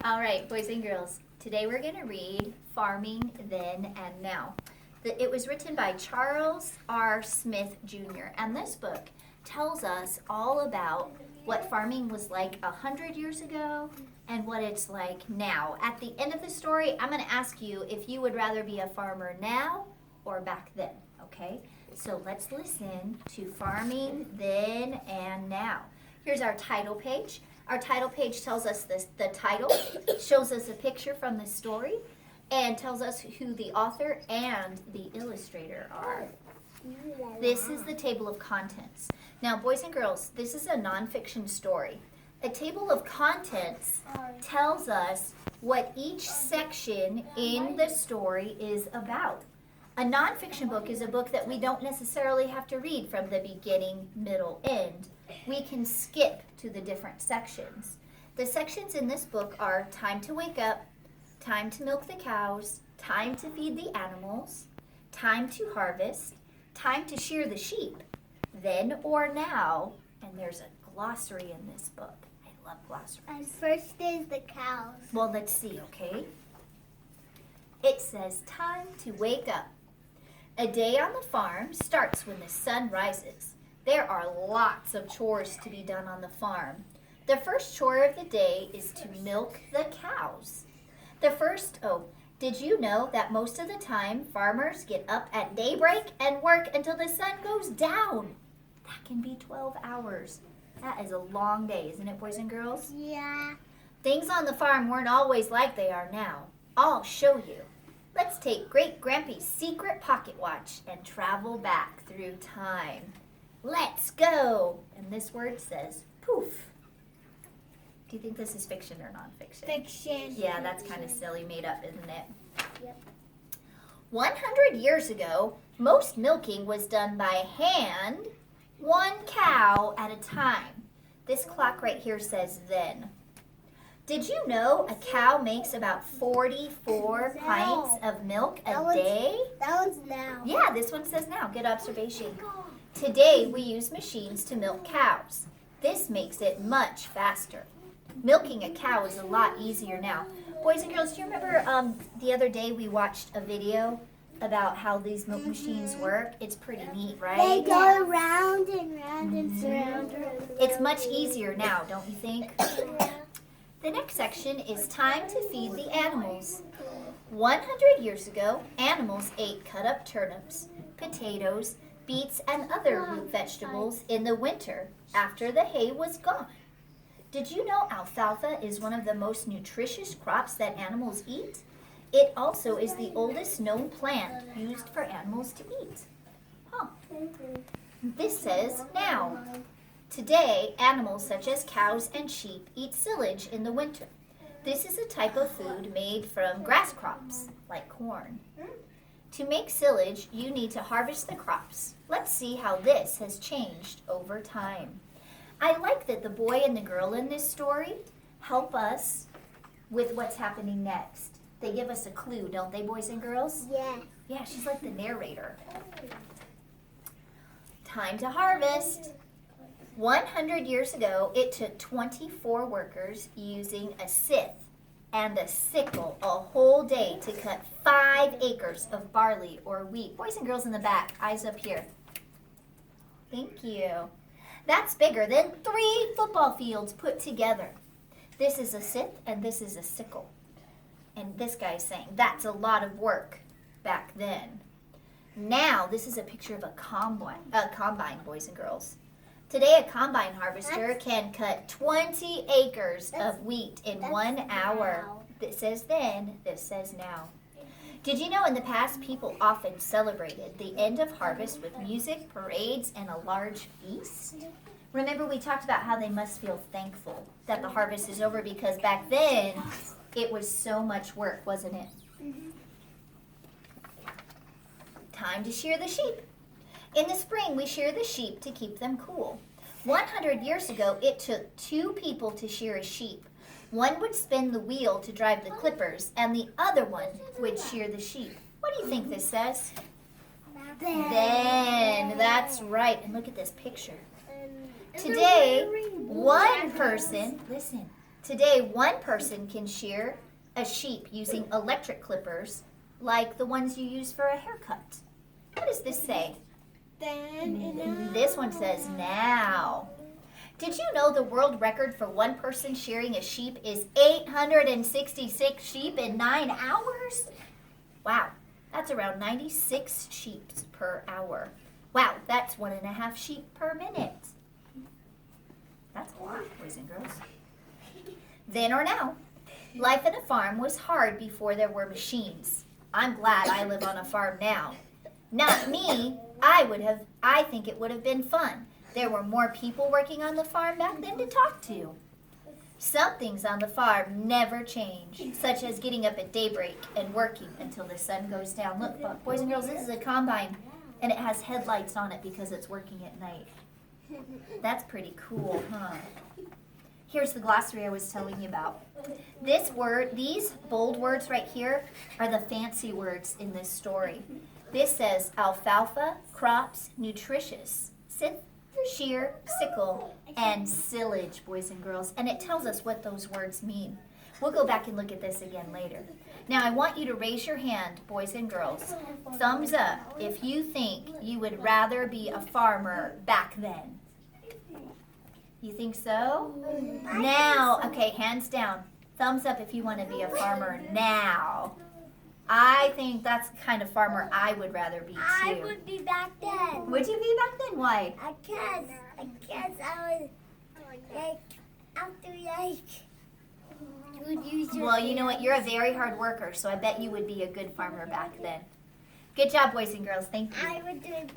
All right, boys and girls, today we're going to read Farming Then and Now. It was written by Charles R. Smith Jr., and this book tells us all about what farming was like 100 years ago and what it's like now. At the end of the story, I'm going to ask you if you would rather be a farmer now or back then, okay? So let's listen to Farming Then and Now. Here's our title page. Our title page tells us the title, shows us a picture from the story, and tells us who the author and the illustrator are. This is the table of contents. Now, boys and girls, this is a nonfiction story. A table of contents tells us what each section in the story is about. A nonfiction book is a book that we don't necessarily have to read from the beginning, middle, end. We can skip to the different sections. The sections in this book are time to wake up, time to milk the cows, time to feed the animals, time to harvest, time to shear the sheep, then or now, and there's a glossary in this book. I love glossaries. And first is the cows. Well, let's see, okay? It says time to wake up. A day on the farm starts when the sun rises. There are lots of chores to be done on the farm. The first chore of the day is to milk the cows. Did you know that most of the time farmers get up at daybreak and work until the sun goes down? That can be 12 hours. That is a long day, isn't it, boys and girls? Yeah. Things on the farm weren't always like they are now. I'll show you. Let's take Great Grampy's secret pocket watch and travel back through time. Let's go! And this word says poof. Do you think this is fiction or nonfiction? Fiction. Yeah, that's kind of silly, made up, isn't it? Yep. 100 years ago, most milking was done by hand, one cow at a time. This clock right here says then. Did you know a cow makes about 44 pints of milk a day? That one's now. Yeah, this one says now. Good observation. Today, we use machines to milk cows. This makes it much faster. Milking a cow is a lot easier now. Boys and girls, do you remember the other day we watched a video about how these milk machines work? It's pretty neat, right? They go round and round and surround. It's much easier now, don't you think? The next section is time to feed the animals. 100 years ago, animals ate cut-up turnips, potatoes, beets, and other root vegetables in the winter after the hay was gone. Did you know alfalfa is one of the most nutritious crops that animals eat? It also is the oldest known plant used for animals to eat. This says now. Today, animals such as cows and sheep eat silage in the winter. This is a type of food made from grass crops, like corn. To make silage, you need to harvest the crops. Let's see how this has changed over time. I like that the boy and the girl in this story help us with what's happening next. They give us a clue, don't they, boys and girls? Yeah. Yeah, she's like the narrator. Time to harvest. 100 years ago, it took 24 workers using a scythe and a sickle a whole day to cut 5 acres of barley or wheat. Boys and girls in the back, eyes up here. Thank you. That's bigger than 3 football fields put together. This is a scythe and this is a sickle. And this guy's saying that's a lot of work back then. Now, this is a picture of a combine, boys and girls. Today, a combine harvester can cut 20 acres of wheat in 1 hour. Now. This says then, this says now. Did you know in the past people often celebrated the end of harvest with music, parades, and a large feast? Remember we talked about how they must feel thankful that the harvest is over because back then it was so much work, wasn't it? Time to shear the sheep. In the spring, we shear the sheep to keep them cool. 100 years ago, it took 2 people to shear a sheep. One would spin the wheel to drive the clippers, and the other one would shear the sheep. What do you think this says? Then. That's right. And look at this picture. Today, one person, listen, Today, one person can shear a sheep using electric clippers like the ones you use for a haircut. What does this say? Then This one says now. Did you know the world record for one person shearing a sheep is 866 sheep in 9 hours? Wow, that's around 96 sheep per hour. Wow, that's 1.5 sheep per minute. That's a lot, boys and girls. Then or now, life in a farm was hard before there were machines. I'm glad I live on a farm now. Not me. I think it would have been fun. There were more people working on the farm back then to talk to. Some things on the farm never change, such as getting up at daybreak and working until the sun goes down. Look, boys and girls, this is a combine, and it has headlights on it because it's working at night. That's pretty cool, huh? Here's the glossary I was telling you about. These bold words right here are the fancy words in this story. This says alfalfa, crops, nutritious, sith, shear, sickle, and silage, boys and girls. And it tells us what those words mean. We'll go back and look at this again later. Now I want you to raise your hand, boys and girls. Thumbs up if you think you would rather be a farmer back then. You think so? Now, okay, hands down. Thumbs up if you want to be a farmer now. I think that's the kind of farmer I would rather be too. I would be back then. Would you be back then? Why? I guess I was like after would use your Well, you know what? You're a very hard worker, so I bet you would be a good farmer back then. Good job, boys and girls. Thank you. I would do it back.